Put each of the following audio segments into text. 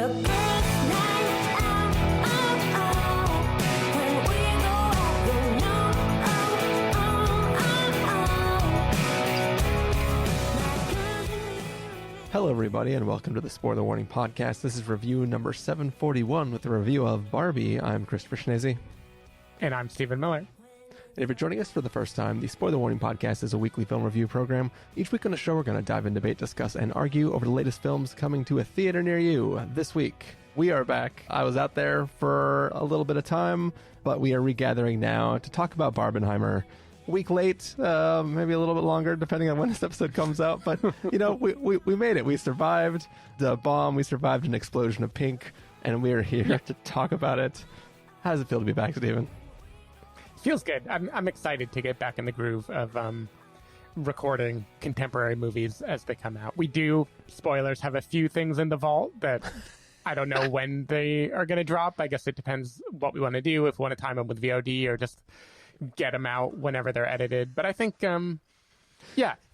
a good night out, when we go out, you know, Hello, everybody, and welcome to the Spoiler Warning Podcast. This is review number 741 with a review of Barbie. I'm Christopher Schnese. And I'm Stephen Miller. And if you're joining us for the first time, the Spoiler Warning Podcast is a weekly film review program. Each week on the show, we're going to dive in, debate, discuss, and argue over the latest films coming to a theater near you. This week, we are back. I was out there for a little bit of time, but we are regathering now to talk about Barbenheimer. A week late, maybe a little bit longer, depending on when this episode comes out. But, you know, we made it. We survived the bomb. We survived an explosion of pink, and we are here to talk about it. How does it feel to be back, Stephen? Feels good. I'm excited to get back in the groove of recording contemporary movies as they come out. We do, spoilers, have a few things in the vault that I don't know when they are going to drop. I guess it depends what we want to do, if we want to time them with VOD or just get them out whenever they're edited. But I think,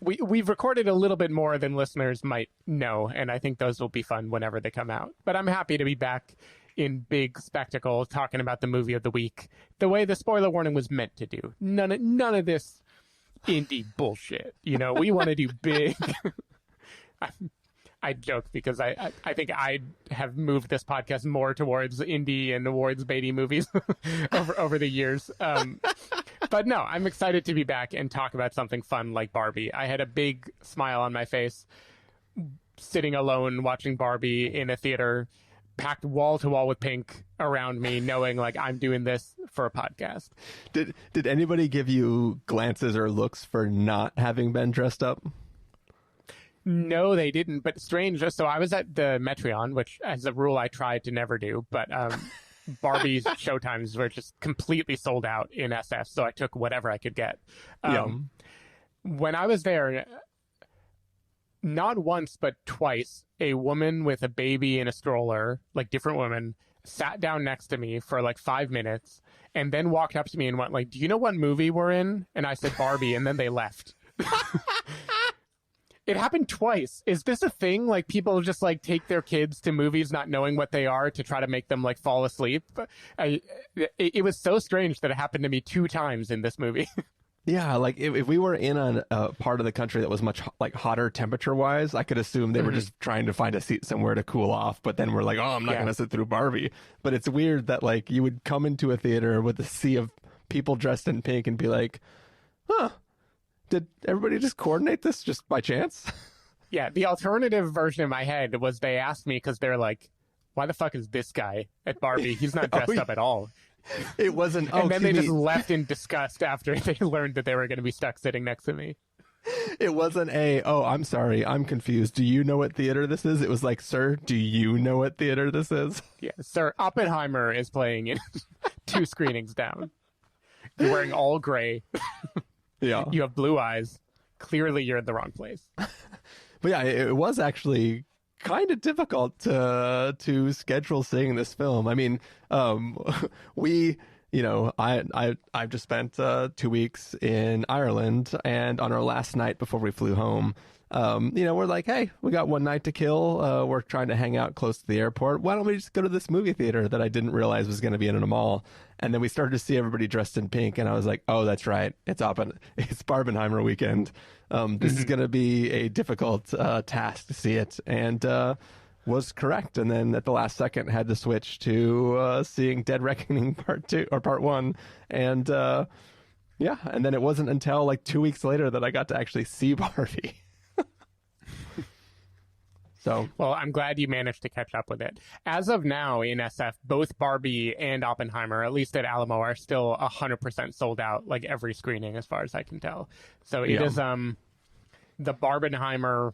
we've recorded a little bit more than listeners might know, and I think those will be fun whenever they come out. But I'm happy to be back in big spectacle talking about the movie of the week the way the spoiler warning was meant to do. None of this indie bullshit. You know, we want to do big. I joke because I think I have moved this podcast more towards indie and awards baity movies over the years. But no, I'm excited to be back and talk about something fun like Barbie. I had a big smile on my face sitting alone watching Barbie in a theater packed wall to wall with pink around me, knowing like I'm doing this for a podcast. Did anybody give you glances or looks for not having been dressed up? No, they didn't. But strange. So I was at the Metreon, which as a rule I tried to never do. But Barbie's showtimes were just completely sold out in SF. So I took whatever I could get. When I was there, not once, but twice, a woman with a baby in a stroller, like different women, sat down next to me for like 5 minutes and then walked up to me and went like, "Do you know what movie we're in?" And I said, "Barbie." And then they left. It happened twice. Is this a thing? Like people just like take their kids to movies not knowing what they are to try to make them like fall asleep? It was so strange that it happened to me 2 times in this movie. Yeah, like if we were in a part of the country that was much like hotter temperature wise, I could assume they were just trying to find a seat somewhere to cool off. But then we're like, oh, I'm not going to sit through Barbie. But it's weird that like you would come into a theater with a sea of people dressed in pink and be like, huh, did everybody just coordinate this just by chance? Yeah, the alternative version in my head was they asked me because they're like, why the fuck is this guy at Barbie? He's not dressed up at all. It wasn't. And then they just left in disgust after they learned that they were going to be stuck sitting next to me. It wasn't I'm sorry, I'm confused. Do you know what theater this is? It was like, sir, do you know what theater this is? Yeah, sir, Oppenheimer is playing in 2 screenings down. You're wearing all gray. Yeah. You have blue eyes. Clearly you're in the wrong place. But yeah, it was actually kind of difficult to schedule seeing this film. I mean, I've just spent 2 weeks in Ireland, and on our last night before we flew home, we're like, hey, we got one night to kill. We're trying to hang out close to the airport. Why don't we just go to this movie theater that I didn't realize was going to be in a mall? And then we started to see everybody dressed in pink, and I was like, oh, that's right. It's Barbenheimer weekend. This is going to be a difficult task to see it. And was correct. And then at the last second had to switch to seeing Dead Reckoning Part 1. And and then it wasn't until like 2 weeks later that I got to actually see Barbie. So, well, I'm glad you managed to catch up with it. As of now in SF, both Barbie and Oppenheimer, at least at Alamo, are still 100% sold out, like every screening as far as I can tell. So it is the Barbenheimer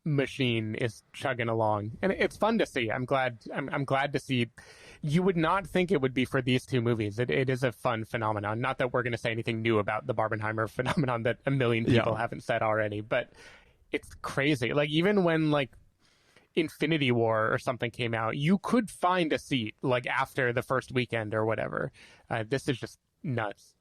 machine is chugging along, and it's fun to see. I'm glad to see. You would not think it would be for these 2 movies. It is a fun phenomenon. Not that we're going to say anything new about the Barbenheimer phenomenon that a million people haven't said already, but it's crazy. Like even when like Infinity War or something came out, you could find a seat like after the first weekend or whatever. This is just nuts.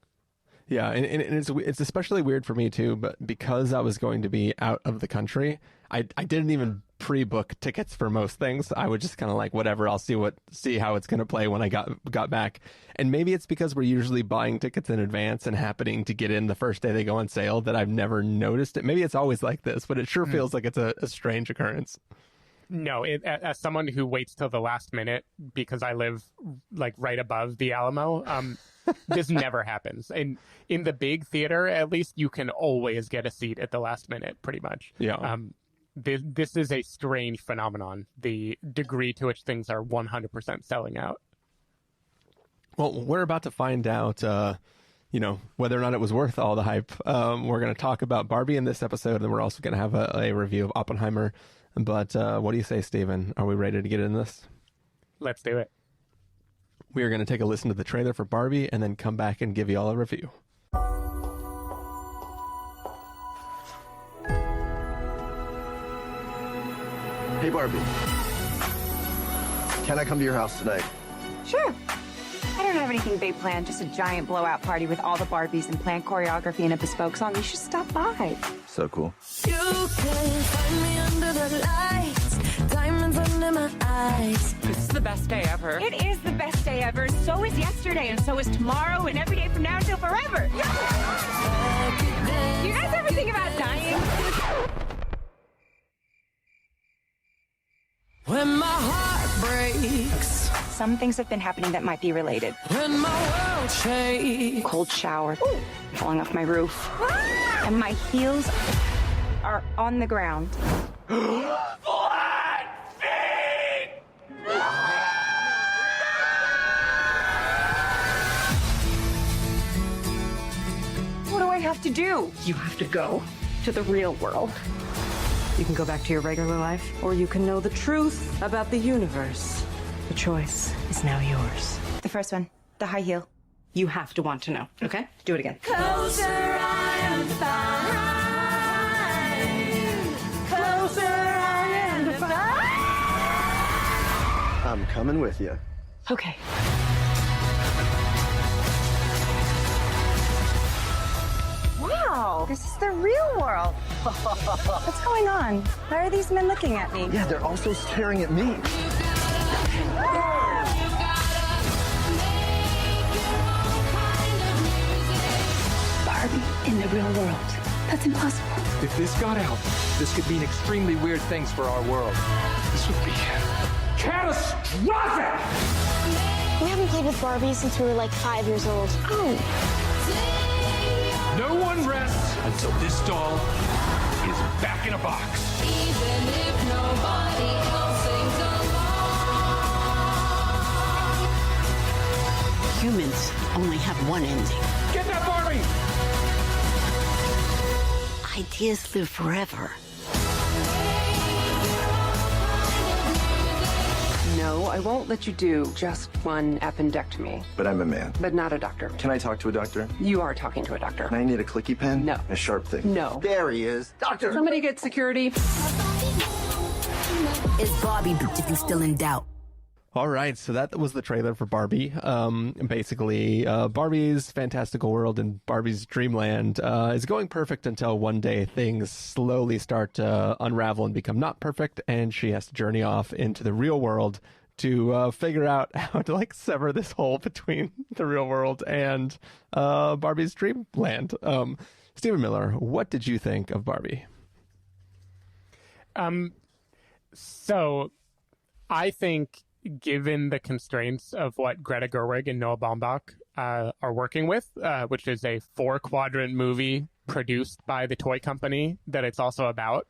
Yeah, and it's especially weird for me too, but because I was going to be out of the country, I didn't even pre-book tickets for most things. I would just kind of like, whatever, I'll see how it's going to play when I got back. And maybe it's because we're usually buying tickets in advance and happening to get in the first day they go on sale that I've never noticed it. Maybe it's always like this, but it sure feels like it's a strange occurrence. No, as someone who waits till the last minute because I live like right above the Alamo, this never happens. And in the big theater, at least, you can always get a seat at the last minute, pretty much. Yeah. This is a strange phenomenon, the degree to which things are 100% selling out. Well, we're about to find out, whether or not it was worth all the hype. We're going to talk about Barbie in this episode, and we're also going to have a review of Oppenheimer. But what do you say, Stephen? Are we ready to get in this? Let's do it. We are going to take a listen to the trailer for Barbie and then come back and give you all a review. Hey, Barbie. Can I come to your house tonight? Sure. I don't have anything big planned, just a giant blowout party with all the Barbies and planned choreography and a bespoke song. You should stop by. So cool. You can find me under the lights, diamonds under my eyes. It's the best day ever. It is the best day ever. So is yesterday, and so is tomorrow, and every day from now until forever. You guys ever think about dying? When my heart breaks, Some things have been happening that might be related. when my world shakes. Cold shower, falling off my roof, and my heels are on the ground. What do I have to do? You have to go to the real world. You can go back to your regular life, or you can know the truth about the universe. The choice is now yours. The first one, the high heel. You have to want to know, okay? Do it again. Closer I am fine. Closer I am fine. I'm coming with you. Okay. Wow, this is the real world. What's going on? Why are these men looking at me? Yeah, they're also staring at me. Barbie in the real world. That's impossible. If this got out, this could mean extremely weird things for our world. This would be catastrophic! We haven't played with Barbie since we were like 5 years old. Oh. No one rests until this doll is back in a box. Even if nobody else sings along. Humans only have one ending. Get that Barbie! Ideas live forever. No, I won't let you do just one appendectomy, But I'm a man. but not a doctor. Can I talk to a doctor? You are talking to a doctor. I need a clicky pen? No. A sharp thing? No. There he is. Doctor! Somebody get security. Is Barbie if you still in doubt? All right, so that was the trailer for Barbie. Basically, Barbie's fantastical world and Barbie's dreamland is going perfect until one day things slowly start to unravel and become not perfect, and she has to journey off into the real world to figure out how to like sever this hole between the real world and Barbie's dreamland. Stephen Miller, what did you think of Barbie? So I think, given the constraints of what Greta Gerwig and Noah Baumbach are working with, which is a 4-quadrant movie produced by the toy company that it's also about,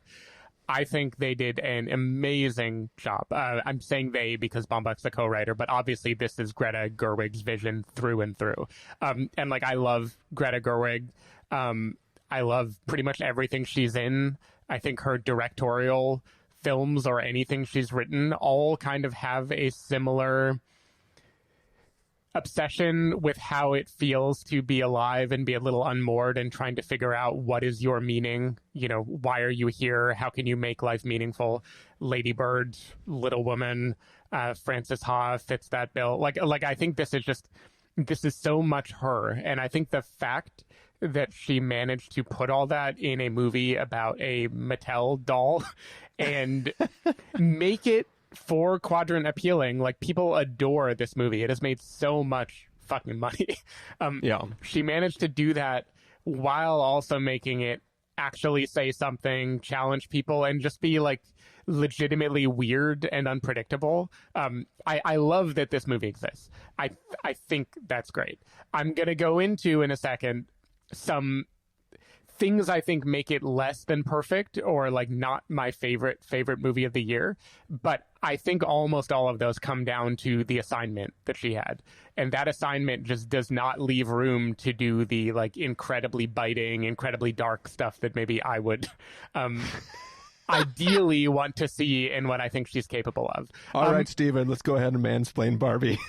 I think they did an amazing job. I'm saying they because Baumbach's the co-writer, but obviously this is Greta Gerwig's vision through and through. And like, I love Greta Gerwig. I love pretty much everything she's in. I think her directorial films or anything she's written all kind of have a similar obsession with how it feels to be alive and be a little unmoored and trying to figure out what is your meaning. You know, why are you here? How can you make life meaningful? Lady Bird, Little Woman, Frances Ha fits that bill. Like I think this is so much her. And I think the fact that she managed to put all that in a movie about a Mattel doll and make it 4-quadrant appealing. Like, people adore this movie. It has made so much fucking money. She managed to do that while also making it actually say something, challenge people, and just be like legitimately weird and unpredictable. I love that this movie exists. I think that's great. I'm gonna go into in a second some things I think make it less than perfect, or like not my favorite movie of the year. But I think almost all of those come down to the assignment that she had. And that assignment just does not leave room to do the like incredibly biting, incredibly dark stuff that maybe I would ideally want to see in what I think she's capable of. All right, Stephen, let's go ahead and mansplain Barbie.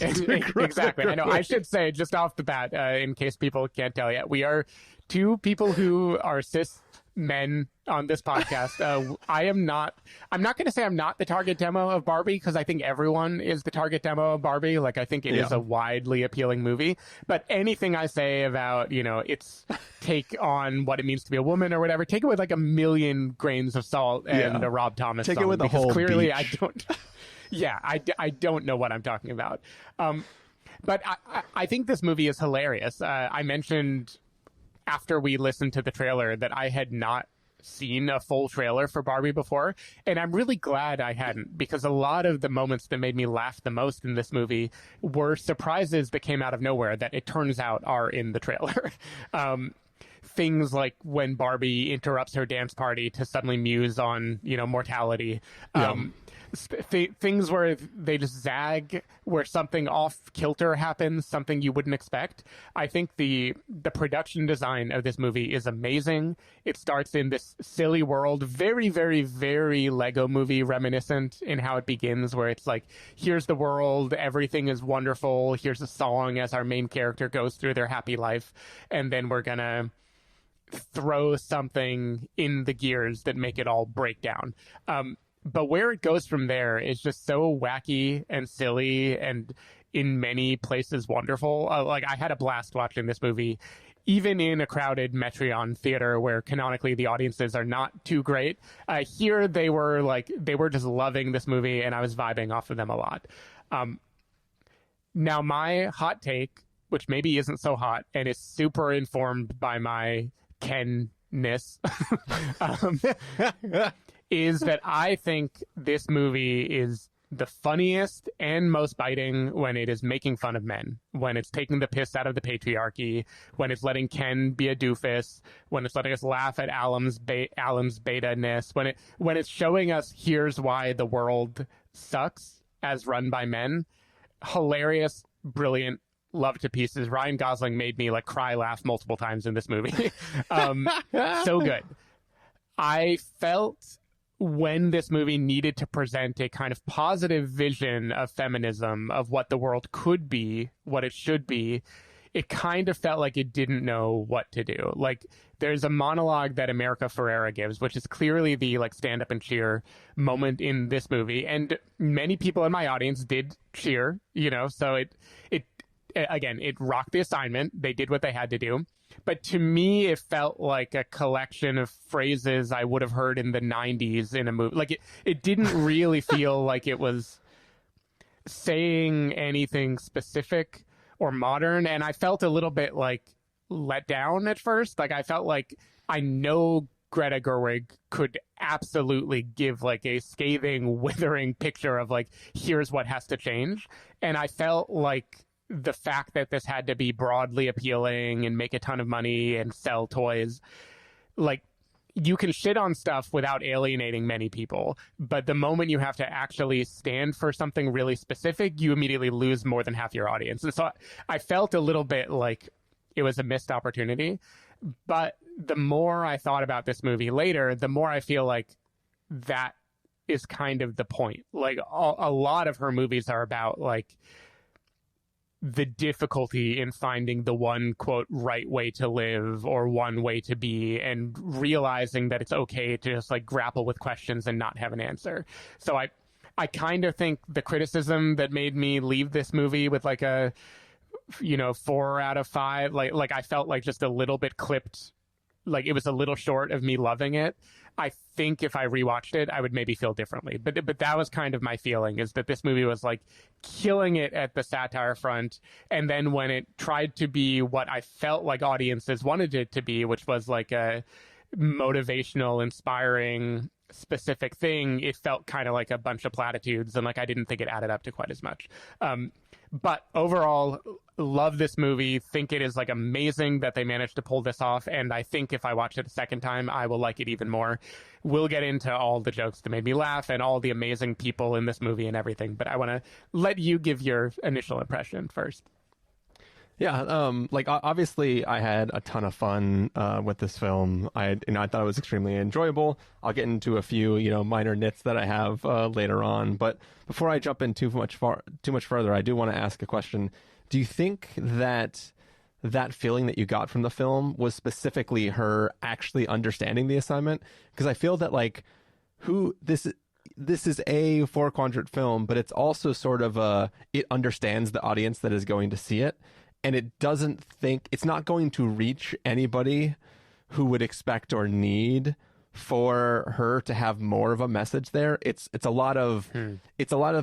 Exactly. I know. I should say just off the bat, in case people can't tell yet, we are two people who are cis men on this podcast. I'm not going to say I'm not the target demo of Barbie, because I think everyone is the target demo of Barbie. Like, I think it is a widely appealing movie. But anything I say about, its take on what it means to be a woman or whatever, take it with like a million grains of salt and a Rob Thomas take song, it with a because whole clearly beach. I don't. Yeah, I don't know what I'm talking about. But I think this movie is hilarious. I mentioned after we listened to the trailer that I had not seen a full trailer for Barbie before, and I'm really glad I hadn't, because a lot of the moments that made me laugh the most in this movie were surprises that came out of nowhere that it turns out are in the trailer. Things like when Barbie interrupts her dance party to suddenly muse on, mortality. Things where they just zag, where something off kilter happens, something you wouldn't expect. I think the production design of this movie is amazing. It starts in this silly world, very, very, very Lego movie reminiscent in how it begins, where it's like, here's the world, everything is wonderful, here's a song as our main character goes through their happy life, and then we're gonna throw something in the gears that make it all break down. But where it goes from there is just so wacky and silly and in many places wonderful. Like, I had a blast watching this movie, even in a crowded Metreon theater where canonically the audiences are not too great. Here they were just loving this movie, and I was vibing off of them a lot. Now, my hot take, which maybe isn't so hot and is super informed by my Ken-ness, is that I think this movie is the funniest and most biting when it is making fun of men, when it's taking the piss out of the patriarchy, when it's letting Ken be a doofus, when it's letting us laugh at Alan's beta-ness, when it's showing us here's why the world sucks as run by men. Hilarious, brilliant, love to pieces. Ryan Gosling made me like cry, laugh multiple times in this movie. So good. I felt when this movie needed to present a kind of positive vision of feminism, of what the world could be, what it should be, it kind of felt like it didn't know what to do. Like, there's a monologue that America Ferrera gives, which is clearly the like stand up and cheer moment in this movie. And many people in my audience did cheer, so it rocked the assignment. They did what they had to do. But to me, it felt like a collection of phrases I would have heard in the 90s in a movie. Like, it didn't really feel like it was saying anything specific or modern. And I felt a little bit like let down at first. Like, I felt like I know Greta Gerwig could absolutely give like a scathing, withering picture of like, here's what has to change. And I felt like the fact that this had to be broadly appealing and make a ton of money and sell toys, like, you can shit on stuff without alienating many people, but the moment you have to actually stand for something really specific, you immediately lose more than half your audience. And so I felt a little bit like it was a missed opportunity. But the more I thought about this movie later, the more I feel like that is kind of the point. Like, a lot of her movies are about like the difficulty in finding the one, quote, right way to live or one way to be, and realizing that it's okay to just like grapple with questions and not have an answer. So I kind of think the criticism that made me leave this movie with like a 4 out of 5, like I felt like just a little bit clipped, like it was a little short of me loving it. I think if I rewatched it, I would maybe feel differently. But that was kind of my feeling, is that this movie was like killing it at the satire front. And then when it tried to be what I felt like audiences wanted it to be, which was like a motivational, inspiring, specific thing, it felt kind of like a bunch of platitudes, and like I didn't think it added up to quite as much. But overall, love this movie. Think it is like amazing that they managed to pull this off, and I think if I watch it a second time, I will like it even more. We'll get into all the jokes that made me laugh and all the amazing people in this movie and everything, but I want to let you give your initial impression first. Yeah, like obviously I had a ton of fun with this film. I thought it was extremely enjoyable. I'll get into a few, minor nits that I have later on. But before I jump in too much further, I do want to ask a question. Do you think that feeling that you got from the film was specifically her actually understanding the assignment? Because I feel that this is a four-quadrant film, but it's also sort of it understands the audience that is going to see it. And it's not going to reach anybody who would expect or need for her to have more of a message there. It's a lot of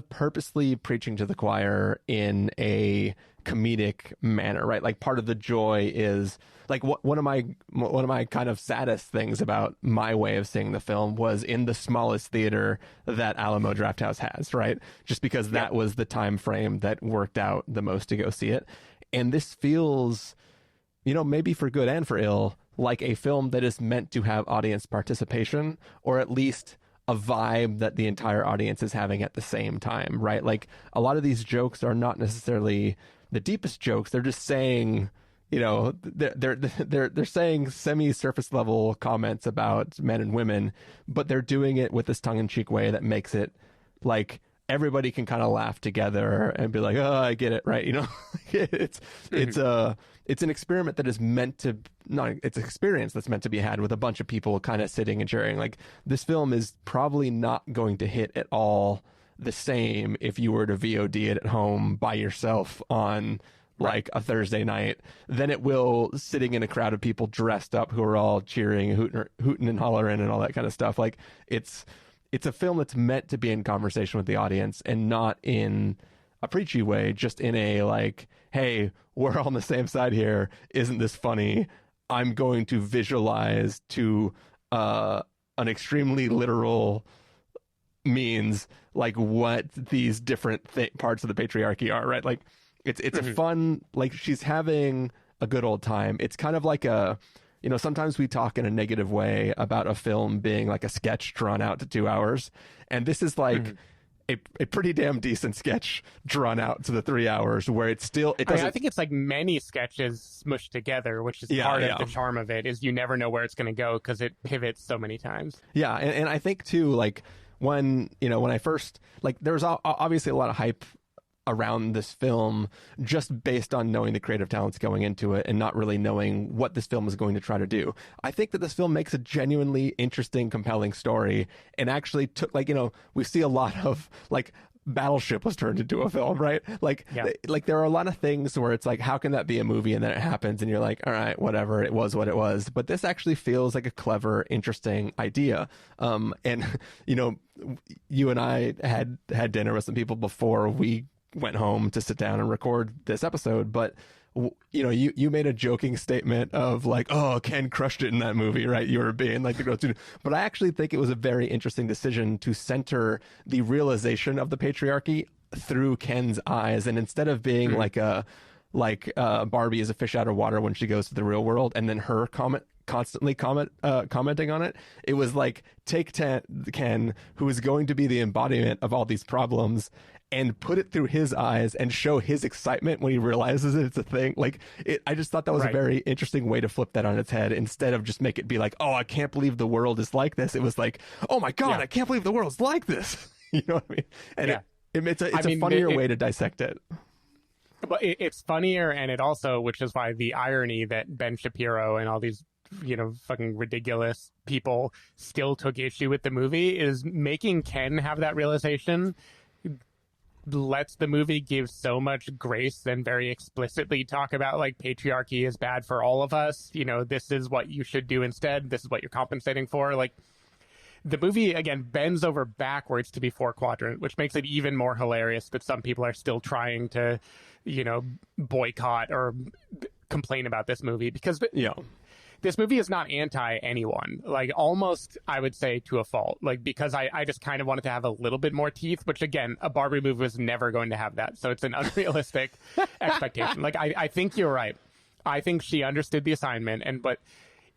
purposely preaching to the choir in a comedic manner, right? Like part of the joy is like one of my kind of saddest things about my way of seeing the film was in the smallest theater that Alamo Drafthouse has, right? Just because that was the time frame that worked out the most to go see it. And this feels, maybe for good and for ill, like a film that is meant to have audience participation, or at least a vibe that the entire audience is having at the same time, right? Like a lot of these jokes are not necessarily the deepest jokes. They're just saying, they're saying semi-surface level comments about men and women, but they're doing it with this tongue-in-cheek way that makes it like everybody can kind of laugh together and be like, oh, I get it, right? It's an experiment that is meant to it's an experience that's meant to be had with a bunch of people kind of sitting and cheering. Like this film is probably not going to hit at all the same if you were to VOD it at home by yourself on like a Thursday night than it will sitting in a crowd of people dressed up who are all cheering, hooting and hollering and all that kind of stuff. Like it's a film that's meant to be in conversation with the audience and not in a preachy way, just in a like, hey, we're all on the same side here. Isn't this funny? I'm going to visualize to an extremely literal means like what these different parts of the patriarchy are, right? Like it's a fun, like she's having a good old time. It's kind of like sometimes we talk in a negative way about a film being like a sketch drawn out to 2 hours. And this is like a pretty damn decent sketch drawn out to the 3 hours where I think it's like many sketches smushed together, which is part of the charm of it, is you never know where it's going to go because it pivots so many times. Yeah. And I think too, like when I first, like there was obviously a lot of hype around this film just based on knowing the creative talents going into it and not really knowing what this film is going to try to do. I think that this film makes a genuinely interesting, compelling story and actually took we see a lot of like Battleship was turned into a film, right? Like there are a lot of things where it's like, how can that be a movie? And then it happens and you're like, all right, whatever, it was what it was. But this actually feels like a clever, interesting idea. And you and I had dinner with some people before we went home to sit down and record this episode, but you made a joking statement of like, oh, Ken crushed it in that movie, right? You were being like the girl too. But I actually think it was a very interesting decision to center the realization of the patriarchy through Ken's eyes, and instead of being like Barbie is a fish out of water when she goes to the real world, and then her constantly commenting on it. It was like, take Ken, who is going to be the embodiment of all these problems, and put it through his eyes and show his excitement when he realizes it's a thing. Like I just thought that was a very interesting way to flip that on its head, instead of just make it be like, oh, I can't believe the world is like this. It was like, oh my God, I can't believe the world's like this. You know what I mean? And it's a funnier way to dissect it. But it's funnier, and it also, which is why the irony that Ben Shapiro and all these fucking ridiculous people still took issue with the movie, is making Ken have that realization lets the movie give so much grace and very explicitly talk about like patriarchy is bad for all of us. This is what you should do instead. This is what you're compensating for. Like the movie, again, bends over backwards to be 4-quadrant, which makes it even more hilarious that some people are still trying to, boycott or complain about this movie, because this movie is not anti-anyone, like almost, I would say, to a fault, like because I just kind of wanted to have a little bit more teeth, which again, a Barbie movie was never going to have that. So it's an unrealistic expectation. Like, I think you're right. I think she understood the assignment, but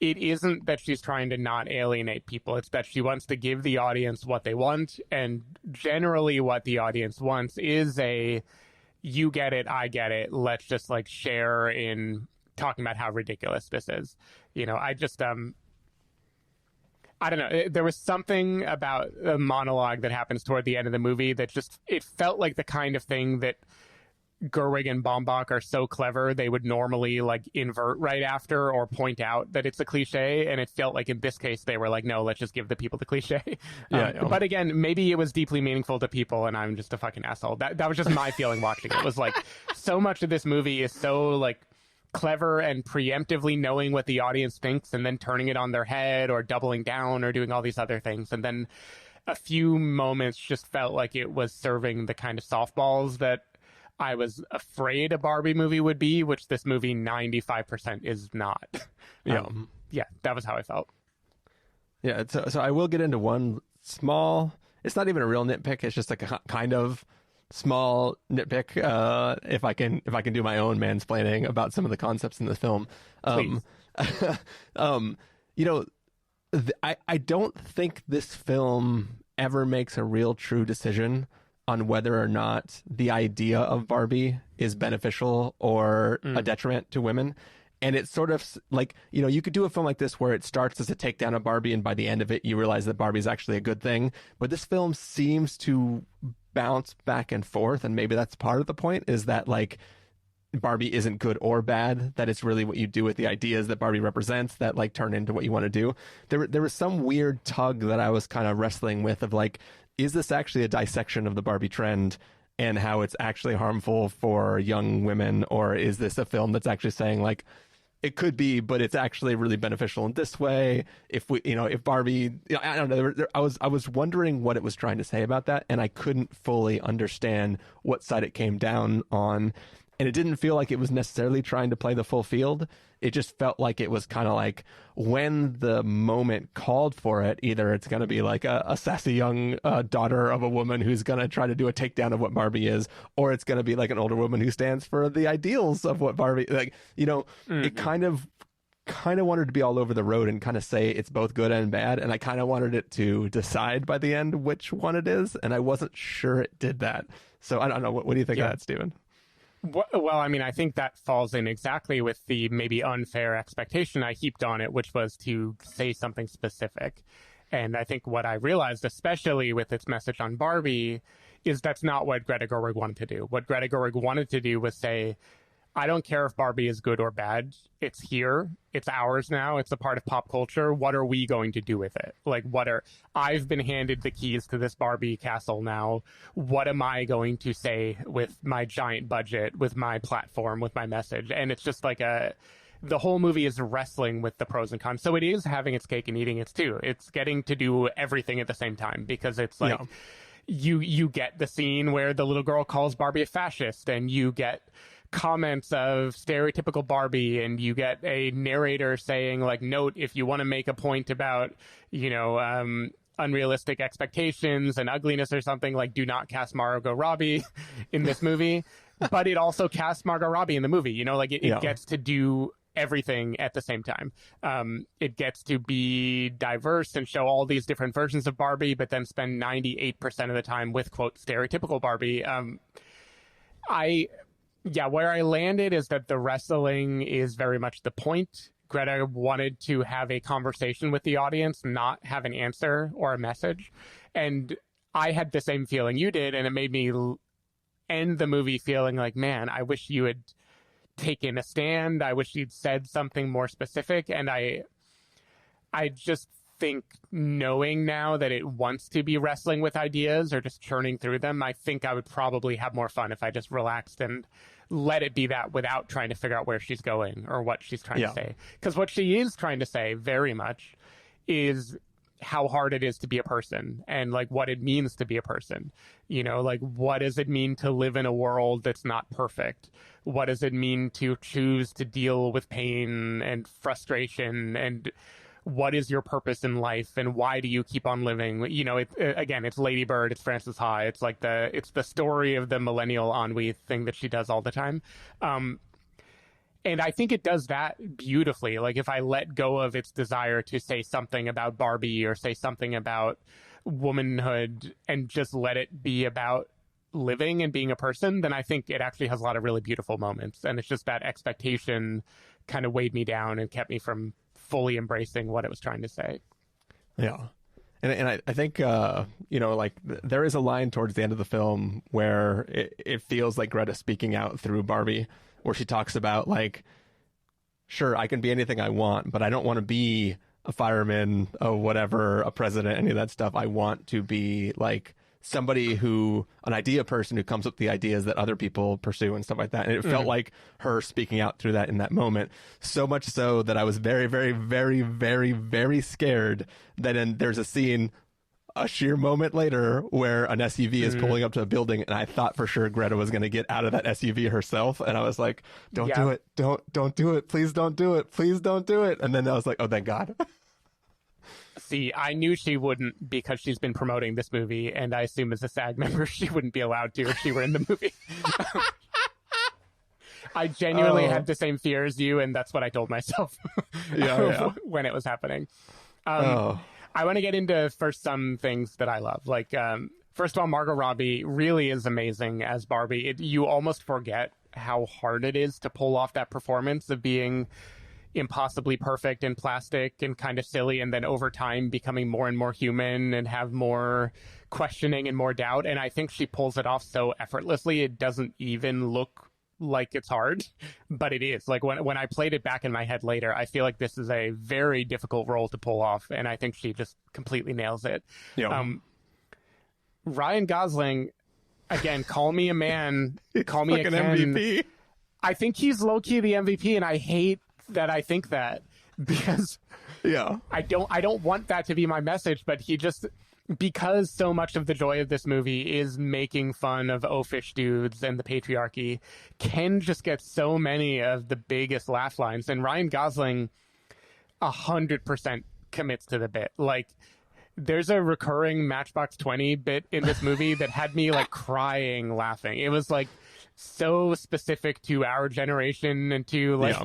it isn't that she's trying to not alienate people. It's that she wants to give the audience what they want. And generally what the audience wants is you get it, I get it. Let's just like share in talking about how ridiculous this is. I just, I don't know. There was something about a monologue that happens toward the end of the movie that it felt like the kind of thing that Gerwig and Baumbach are so clever they would normally like invert right after or point out that it's a cliche, and it felt like in this case they were like, no, let's just give the people the cliche. But again, maybe it was deeply meaningful to people and I'm just a fucking asshole. That was just my feeling watching it. Was like, so much of this movie is so like clever and preemptively knowing what the audience thinks and then turning it on their head or doubling down or doing all these other things, and then a few moments just felt like it was serving the kind of softballs that I was afraid a Barbie movie would be, which this movie 95% is not. That was how I felt. Yeah, so I will get into one small, it's not even a real nitpick, it's just like a kind of small nitpick, if I can do my own mansplaining about some of the concepts in the film. I don't think this film ever makes a real true decision on whether or not the idea of Barbie is beneficial or a detriment to women. And it's sort of like, you could do a film like this where it starts as a takedown of Barbie, and by the end of it, you realize that Barbie is actually a good thing. But this film seems to bounce back and forth, and maybe that's part of the point, is that like Barbie isn't good or bad, that it's really what you do with the ideas that Barbie represents that like turn into what you want to do. There was some weird tug that I was kind of wrestling with of like, is this actually a dissection of the Barbie trend and how it's actually harmful for young women? Or is this a film that's actually saying like, it could be, but it's actually really beneficial in this way? If Barbie, I don't know. I was wondering what it was trying to say about that, and I couldn't fully understand what side it came down on. And it didn't feel like it was necessarily trying to play the full field. It just felt like it was kind of like when the moment called for it, either it's going to be like a sassy young daughter of a woman who's going to try to do a takedown of what Barbie is, or it's going to be like an older woman who stands for the ideals of what Barbie, It kind of wanted to be all over the road and kind of say it's both good and bad. And I kind of wanted it to decide by the end which one it is. And I wasn't sure it did that. So I don't know. What do you think of that, Stephen? Well, I mean, I think that falls in exactly with the maybe unfair expectation I heaped on it, which was to say something specific. And I think what I realized, especially with its message on Barbie, is that's not what Greta Gerwig wanted to do. What Greta Gerwig wanted to do was say, I don't care if Barbie is good or bad. It's here. It's ours now. It's a part of pop culture. What are we going to do with it? Like, I've been handed the keys to this Barbie castle now. What am I going to say with my giant budget, with my platform, with my message? And it's just like the whole movie is wrestling with the pros and cons. So it is having its cake and eating its too. It's getting to do everything at the same time, because it's like, you get the scene where the little girl calls Barbie a fascist, and you get comments of stereotypical Barbie, and you get a narrator saying like, note, if you want to make a point about unrealistic expectations and ugliness or something, like, do not cast Margot Robbie in this movie. But it also casts Margot Robbie in the movie, it gets to do everything at the same time. It gets to be diverse and show all these different versions of Barbie, but then spend 98% of the time with, quote, stereotypical Barbie. Where I landed is that the wrestling is very much the point. Greta wanted to have a conversation with the audience, not have an answer or a message. And I had the same feeling you did, and it made me end the movie feeling like, man, I wish you had taken a stand. I wish you'd said something more specific. And I just think, knowing now that it wants to be wrestling with ideas or just churning through them, I think I would probably have more fun if I just relaxed and let it be that without trying to figure out where she's going or what she's trying to say. Because what she is trying to say very much is how hard it is to be a person and like what it means to be a person. You know, like what does it mean to live in a world that's not perfect? What does it mean to choose to deal with pain and frustration? And what is your purpose in life? And why do you keep on living? You know, again, it's Lady Bird, it's Frances Ha. It's like it's the story of the millennial ennui thing that she does all the time. And I think it does that beautifully. Like if I let go of its desire to say something about Barbie or say something about womanhood and just let it be about living and being a person, then I think it actually has a lot of really beautiful moments. And it's just that expectation kind of weighed me down and kept me from fully embracing what it was trying to say. Yeah. And I think, you know, like there is a line towards the end of the film where it feels like Greta speaking out through Barbie, where she talks about like, sure, I can be anything I want, but I don't want to be a fireman, a whatever, a president, any of that stuff. I want to be like somebody an idea person who comes up with the ideas that other people pursue and stuff like that. And it felt like her speaking out through that in that moment. So much so that I was very, very, very, very, very scared that there's a scene a sheer moment later where an SUV is pulling up to a building, and I thought for sure Greta was going to get out of that SUV herself. And I was like, don't do it. Don't do it. Please don't do it. Please don't do it. And then I was like, oh, thank God. See, I knew she wouldn't because she's been promoting this movie, and I assume as a SAG member she wouldn't be allowed to if she were in the movie. I genuinely had the same fear as you, and that's what I told myself when it was happening. I want to get into first some things that I love. Like, first of all, Margot Robbie really is amazing as Barbie. You almost forget how hard it is to pull off that performance of being impossibly perfect and plastic and kind of silly, and then over time becoming more and more human and have more questioning and more doubt. And I think she pulls it off so effortlessly, it doesn't even look like it's hard, but it is. Like when I played it back in my head later, I feel like this is a very difficult role to pull off, and I think she just completely nails it. Yeah. Ryan Gosling, again, call me a man, call me a Ken. MVP. I think he's low-key the MVP, and I hate that I think that, because I don't want that to be my message, but he just, because so much of the joy of this movie is making fun of oafish dudes and the patriarchy, Ken just gets so many of the biggest laugh lines, and Ryan Gosling 100% commits to the bit. Like, there's a recurring Matchbox 20 bit in this movie that had me like crying laughing. It was like so specific to our generation and to like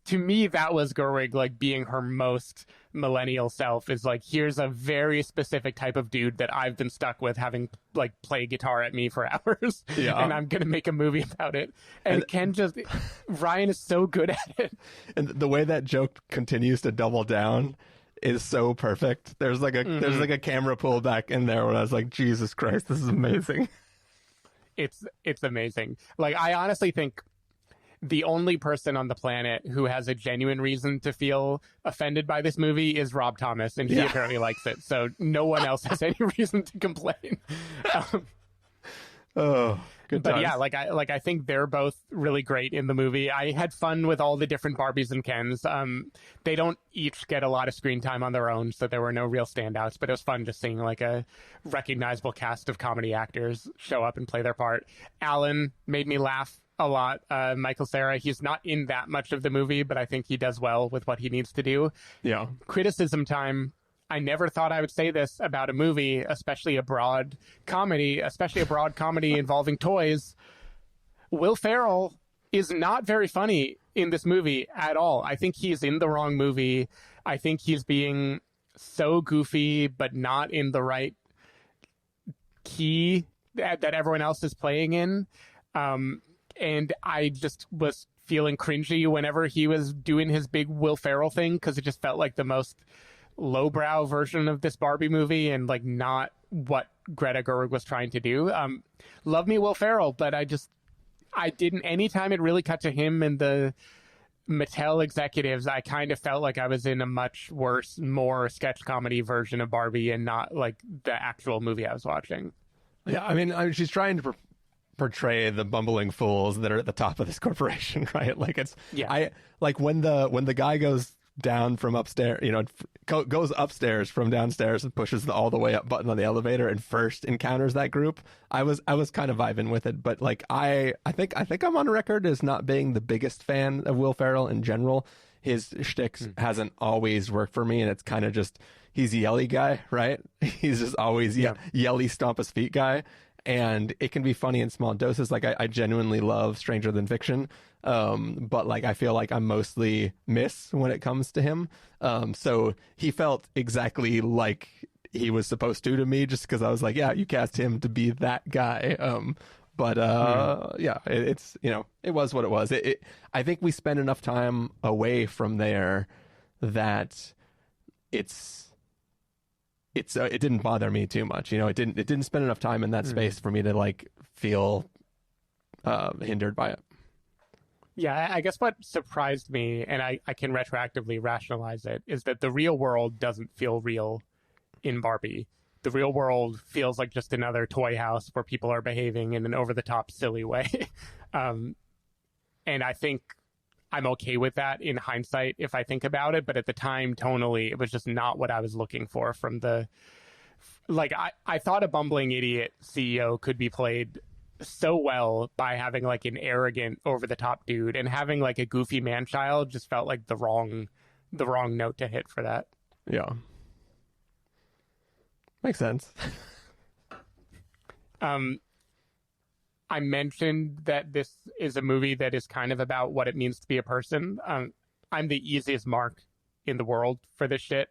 to me, that was Gerwig like being her most millennial self, is like, here's a very specific type of dude that I've been stuck with, having like play guitar at me for hours, and I'm gonna make a movie about it. And Ryan is so good at it, and the way that joke continues to double down is so perfect. There's like a camera pullback in there where I was like, Jesus Christ, this is amazing. It's amazing. Like, I honestly think the only person on the planet who has a genuine reason to feel offended by this movie is Rob Thomas, and he apparently likes it. So no one else has any reason to complain. Good times. But yeah, I think they're both really great in the movie. I had fun with all the different Barbies and Kens. They don't each get a lot of screen time on their own, so there were no real standouts, but it was fun just seeing like a recognizable cast of comedy actors show up and play their part. Alan made me laugh a lot. Michael Cera, he's not in that much of the movie, but I think he does well with what he needs to do. Yeah. Criticism time. I never thought I would say this about a movie, especially a broad comedy involving toys. Will Ferrell is not very funny in this movie at all. I think he's in the wrong movie. I think he's being so goofy, but not in the right key that everyone else is playing in. And I just was feeling cringy whenever he was doing his big Will Ferrell thing, because it just felt like the most lowbrow version of this Barbie movie, and like not what Greta Gerwig was trying to do. Love me Will Ferrell, but I didn't, anytime it really cut to him and the Mattel executives, I kind of felt like I was in a much worse, more sketch comedy version of Barbie and not like the actual movie I was watching. Yeah, I mean, she's trying to portray the bumbling fools that are at the top of this corporation, right? Like, it's when the guy goes down from upstairs, goes upstairs from downstairs and pushes the all the way up button on the elevator and first encounters that group. I was kind of vibing with it, but like I think I'm on record as not being the biggest fan of Will Ferrell in general. His shtick hasn't always worked for me, and it's kind of just he's a yelly guy, right? He's just always yelly stomp his feet guy. And it can be funny in small doses. Like I genuinely love Stranger Than Fiction, but like I feel like I'm mostly miss when it comes to him. So he felt exactly like he was supposed to me, just because I was like, yeah, you cast him to be that guy. It's it was what it was. I think we spent enough time away from there that it didn't bother me too much. It didn't spend enough time in that space for me to like feel hindered by it. Yeah, I guess what surprised me, and I can retroactively rationalize it, is that the real world doesn't feel real in Barbie. The real world feels like just another toy house where people are behaving in an over-the-top, silly way. And I think I'm okay with that in hindsight if I think about it, but at the time, tonally, it was just not what I was looking for from the... Like, I thought a bumbling idiot CEO could be played so well by having, like, an arrogant, over-the-top dude, and having, like, a goofy man-child just felt like the wrong note to hit for that. Yeah. Makes sense. I mentioned that this is a movie that is kind of about what it means to be a person. I'm the easiest mark in the world for this shit.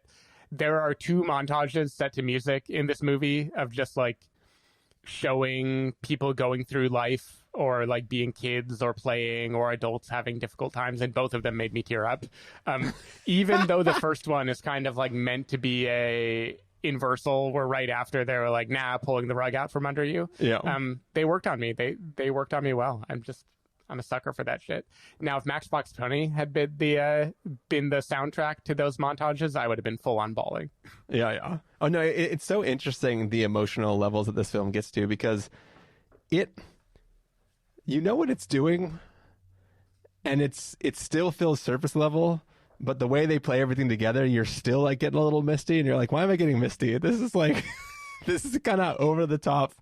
There are 2 montages set to music in this movie of just like showing people going through life or like being kids or playing or adults having difficult times, and both of them made me tear up. Even though the first one is kind of like meant to be a inversal, where right after they were like, nah, pulling the rug out from under you. Yeah. They worked on me. They worked on me well. I'm a sucker for that shit. Now, if Matchbox Tony had been the soundtrack to those montages, I would have been full on bawling. Yeah. Oh no, it's so interesting the emotional levels that this film gets to, because you know what it's doing, and it still feels surface level. But the way they play everything together, you're still like getting a little misty, and you're like, why am I getting misty? This is like, this is kind of over the top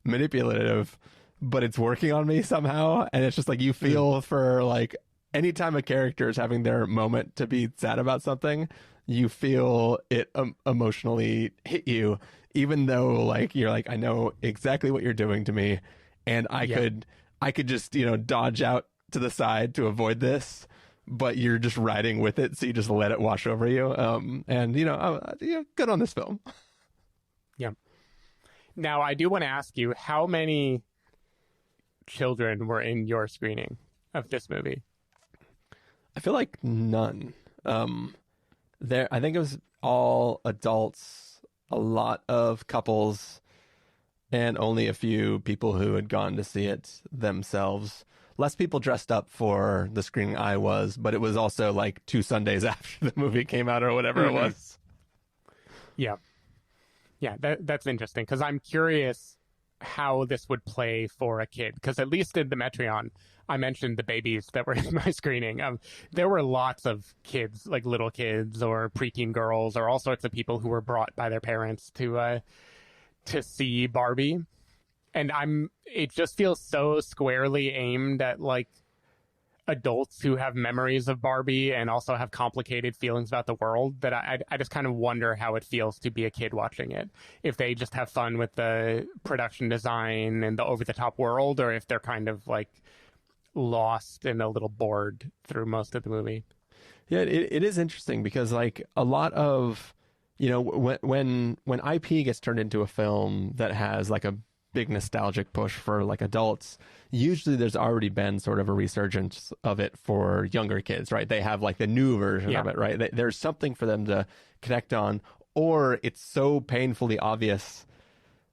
manipulative, but it's working on me somehow. And it's just like, you feel for like, anytime a character is having their moment to be sad about something, you feel it emotionally hit you, even though like, you're like, I know exactly what you're doing to me. And I could just, dodge out to the side to avoid this. But you're just riding with it, so you just let it wash over you. Good on this film. Yeah. Now, I do want to ask you, how many children were in your screening of this movie? I feel like none. I think it was all adults, a lot of couples, and only a few people who had gone to see it themselves. Less people dressed up for the screening I was, but it was also like 2 Sundays after the movie came out or whatever it was. Yeah. Yeah, that's interesting, because I'm curious how this would play for a kid. Because at least in the Metreon, I mentioned the babies that were in my screening. There were lots of kids, like little kids or preteen girls or all sorts of people who were brought by their parents to see Barbie. And it just feels so squarely aimed at like adults who have memories of Barbie and also have complicated feelings about the world, that I just kind of wonder how it feels to be a kid watching it. If they just have fun with the production design and the over-the-top world, or if they're kind of like lost and a little bored through most of the movie. Yeah, it is interesting, because like a lot of, when IP gets turned into a film that has like a big nostalgic push for like adults, usually there's already been sort of a resurgence of it for younger kids, right? They have like the new version of it, right? There's something for them to connect on, or it's so painfully obvious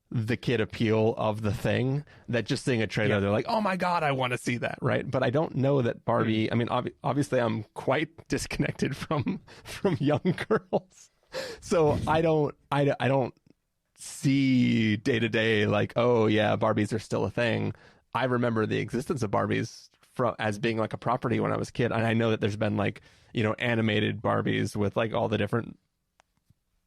the kid appeal of the thing that just seeing a trailer, they're like, oh my God, I want to see that, right? But I don't know that Barbie, I mean, obviously I'm quite disconnected from young girls. So I don't see day to day like, oh yeah, Barbies are still a thing. I remember the existence of Barbies as being like a property when I was a kid. And I know that there's been like, you know, animated Barbies with like all the different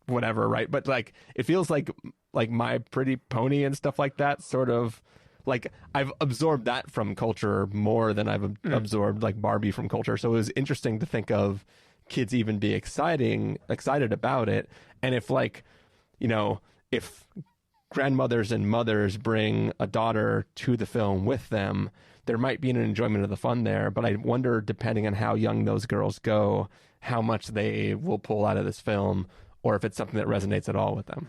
whatever, right? But like it feels like My Pretty Pony and stuff like that, sort of like I've absorbed that from culture more than I've absorbed like Barbie from culture. So it was interesting to think of kids even be excited about it. And if like, you know, if grandmothers and mothers bring a daughter to the film with them, there might be an enjoyment of the fun there. But I wonder, depending on how young those girls go, how much they will pull out of this film, or if it's something that resonates at all with them.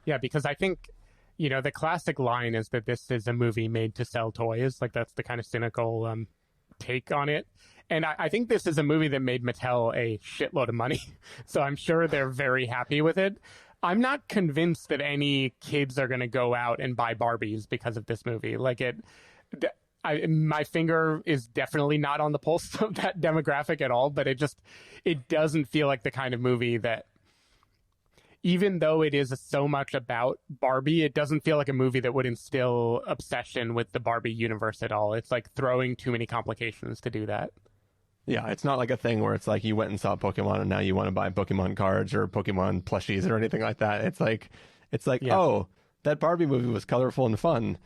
Yeah, because I think, you know, the classic line is that this is a movie made to sell toys. Like, that's the kind of cynical take on it. And I think this is a movie that made Mattel a shitload of money. So I'm sure they're very happy with it. I'm not convinced that kids are going to go out and buy Barbies because of this movie. Like, my finger is definitely not on the pulse of that demographic at all, but it doesn't feel like the kind of movie that, even though it is so much about Barbie, it doesn't feel like a movie that would instill obsession with the Barbie universe at all. It's like throwing too many complications to do that. Yeah, it's not like a thing where it's like you went and saw Pokemon and now you want to buy Pokemon cards or Pokemon plushies or anything like that. It's like, yeah. Oh, that Barbie movie was colorful and fun.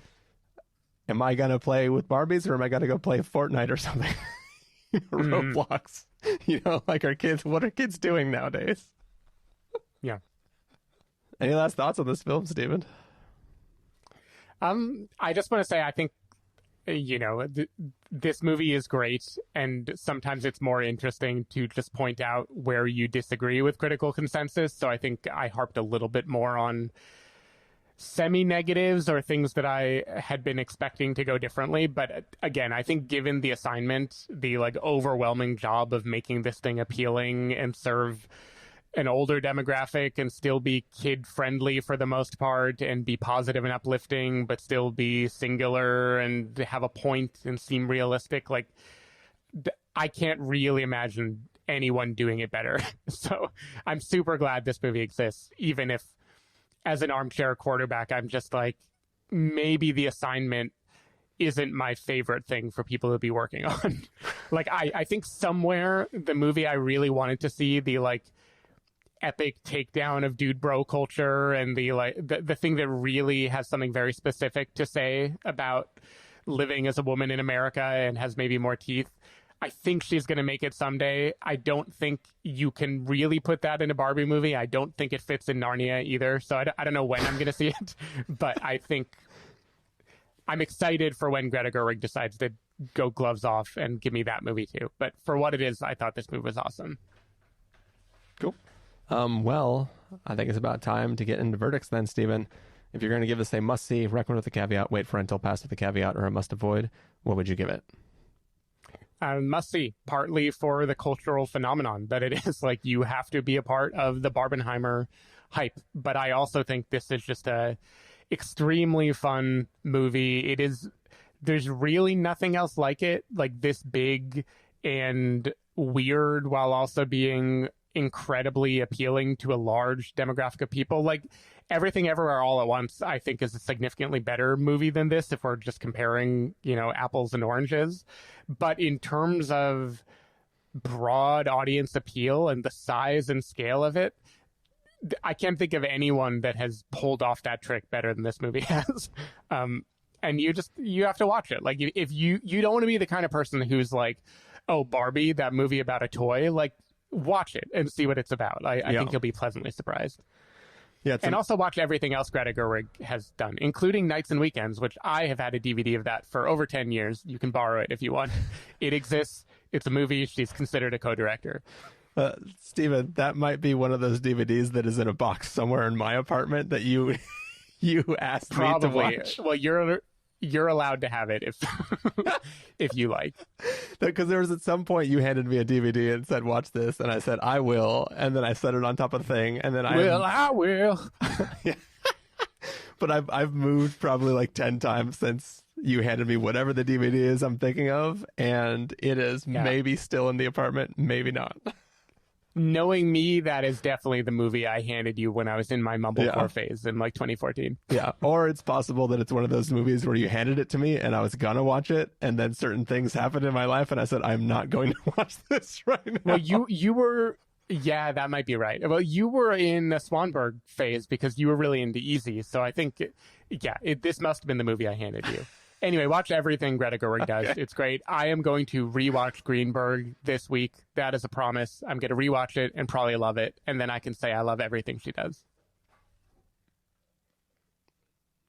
Am I going to play with Barbies or am I going to go play Fortnite or something? Roblox. You know, like what are kids doing nowadays? Yeah. Any last thoughts on this film, Stephen? I just want to say, I think, you know, this movie is great, and sometimes it's more interesting to just point out where you disagree with critical consensus. So I think I harped a little bit more on semi-negatives or things that I had been expecting to go differently. But again, I think given the assignment, the like overwhelming job of making this thing appealing and serve an older demographic and still be kid friendly for the most part and be positive and uplifting, but still be singular and have a point and seem realistic. Like, I can't really imagine anyone doing it better. So I'm super glad this movie exists, even if as an armchair quarterback, I'm just like, maybe the assignment isn't my favorite thing for people to be working on. Like, I think somewhere the movie I really wanted to see, the like epic takedown of dude bro culture and the thing that really has something very specific to say about living as a woman in America and has maybe more teeth. I think she's going to make it someday. I don't think you can really put that in a Barbie movie. I don't think it fits in Narnia either. So I don't know when I'm going to see it, but I think I'm excited for when Greta Gerwig decides to go gloves off and give me that movie too. But for what it is, I thought this movie was awesome. Cool. Well, I think it's about time to get into verdicts then, Stephen. If you're going to give this a must-see, recommend with a caveat, wait for until past with a caveat, or a must-avoid, what would you give it? Must-see, partly for the cultural phenomenon that it is. Like, you have to be a part of the Barbenheimer hype. But I also think this is just a extremely fun movie. There's really nothing else like it, like this big and weird while also being incredibly appealing to a large demographic of people. Like, Everything Everywhere All at Once, I think, is a significantly better movie than this if we're just comparing, you know, apples and oranges. But in terms of broad audience appeal and the size and scale of it, I can't think of anyone that has pulled off that trick better than this movie has. And you have to watch it. Like, if you don't want to be the kind of person who's like, oh, Barbie, that movie about a toy, like, watch it and see what it's about. I think you'll be pleasantly surprised. Yeah, and also watch everything else Greta Gerwig has done, including Nights and Weekends, which I have had a DVD of that for over 10 years. You can borrow it if you want. It exists. It's a movie. She's considered a co-director. Stephen, that might be one of those DVDs that is in a box somewhere in my apartment that you asked Probably. me to watch. Well, you're allowed to have it if you like. Because there was at some point you handed me a DVD and said, watch this. And I said, I will. And then I set it on top of the thing. And then I will. Yeah. But I've moved probably like 10 times since you handed me whatever the DVD is I'm thinking of. And it is maybe still in the apartment, maybe not. Knowing me, that is definitely the movie I handed you when I was in my Mumblecore phase in like 2014. Yeah, or it's possible that it's one of those movies where you handed it to me and I was gonna watch it, and then certain things happened in my life, and I said, I'm not going to watch this right now. Well, you were, yeah, that might be right. Well, you were in the Swanberg phase because you were really into Easy, so I think, this must have been the movie I handed you. Anyway, watch everything Greta Gerwig does. Okay. It's great. I am going to rewatch Greenberg this week. That is a promise. I'm going to rewatch it and probably love it. And then I can say I love everything she does.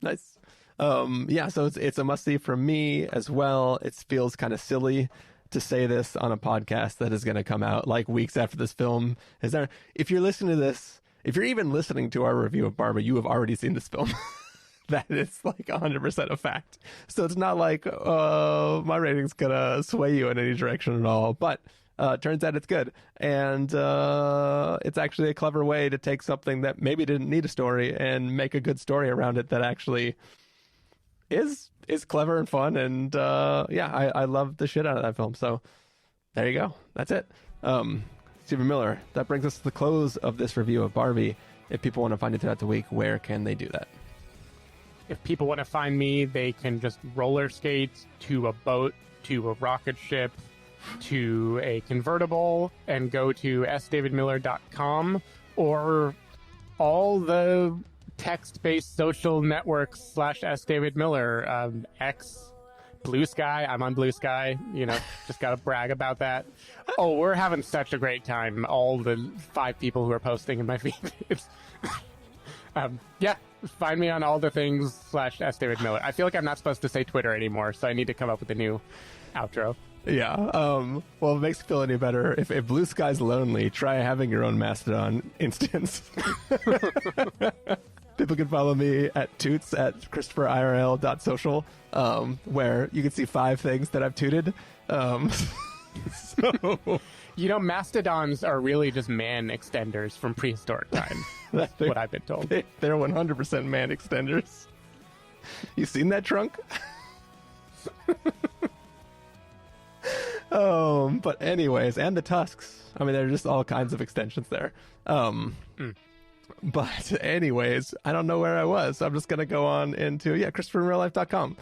Nice. So it's a must-see for me as well. It feels kind of silly to say this on a podcast that is going to come out like weeks after this film is there. If you're listening to this, if you're even listening to our review of Barbie, you have already seen this film. That is like 100% a fact. So it's not like my rating's gonna sway you in any direction at all. But turns out it's good, and it's actually a clever way to take something that maybe didn't need a story and make a good story around it that actually is clever and fun. And I love the shit out of that film. So there you go. That's it. Stephen Miller. That brings us to the close of this review of Barbie. If people want to find it throughout the week, where can they do that? If people want to find me, they can just roller skate to a boat, to a rocket ship, to a convertible, and go to sdavidmiller.com or all the text-based social networks / sdavidmiller, X, Blue Sky. I'm on Blue Sky, just got to brag about that. Oh, we're having such a great time. All the 5 people who are posting in my feed. Find me on all the things / sdavidmiller. I feel like I'm not supposed to say Twitter anymore, so I need to come up with a new outro. Yeah. Well, it makes me feel any better. If Blue Sky's lonely, try having your own Mastodon instance. People can follow me at toots at christopherirl.social, where you can see 5 things that I've tooted. Mastodons are really just man extenders from prehistoric time. That's what I've been told. They're 100% man extenders. You seen that trunk? But anyways, and the tusks. I mean, there are just all kinds of extensions there. But anyways, I don't know where I was. So I'm just going to go on into, ChristopherInRealLife.com.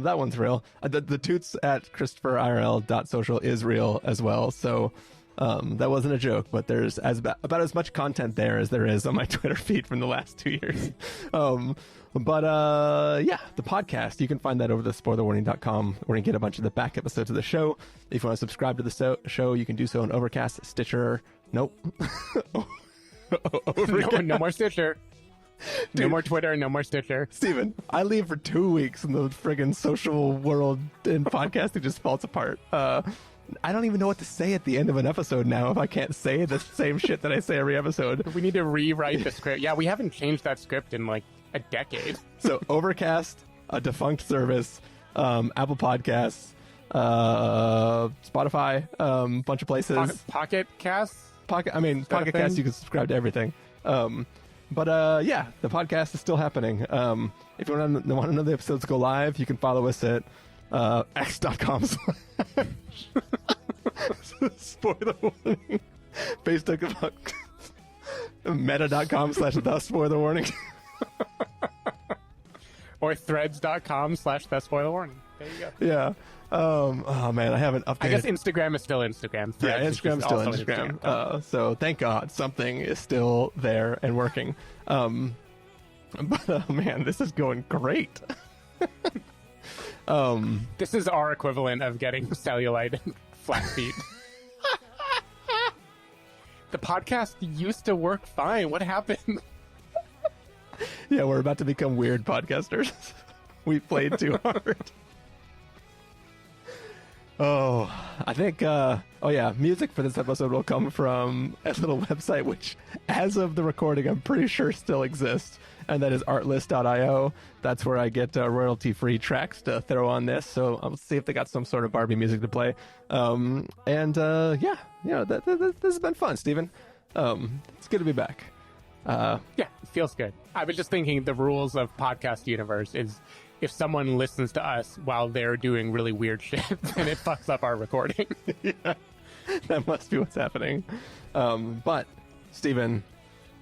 That one's real. The toots at ChristopherIRL.social is real as well. So that wasn't a joke, but there's about as much content there as there is on my Twitter feed from the last 2 years. The podcast, you can find that over to spoilerwarning.com, where you can get a bunch of the back episodes of the show. If you want to subscribe to the show, you can do so on Overcast, Stitcher. Nope. No more Stitcher. Dude, no more Twitter, no more Stitcher. Steven, I leave for 2 weeks and the friggin' social world and podcasting just falls apart. I don't even know what to say at the end of an episode now if I can't say the same shit that I say every episode. We need to rewrite the script. Yeah, we haven't changed that script in like a decade. So Overcast, a defunct service, Apple Podcasts, Spotify, bunch of places. Pocket Casts? Pocket Casts, you can subscribe to everything. The podcast is still happening. If you want to know the episodes go live, you can follow us at x.com/ spoiler warning. Facebook, meta.com/ the spoiler warning. Or threads.com/ the spoiler warning. There you go. Yeah. Oh man, I haven't updated. I guess Instagram is still Instagram. Threads Instagram's still Instagram. So thank God something is still there and working. But man, this is going great. This is our equivalent of getting cellulite and flat feet. The podcast used to work fine. What happened? Yeah, we're about to become weird podcasters. We played too hard. Oh, I think, music for this episode will come from a little website, which, as of the recording, I'm pretty sure still exists, and that is artlist.io. That's where I get royalty-free tracks to throw on this, so I'll see if they got some sort of Barbie music to play. This has been fun, Stephen. It's good to be back. It feels good. I was just thinking the rules of podcast universe is if someone listens to us while they're doing really weird shit, then it fucks up our recording. Yeah. That must be what's happening. But, Stephen,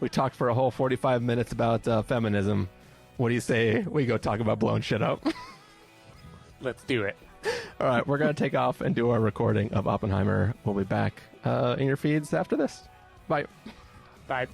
we talked for a whole 45 minutes about feminism. What do you say we go talk about blowing shit up? Let's do it. All right, we're going to take off and do our recording of Oppenheimer. We'll be back in your feeds after this. Bye. Bye.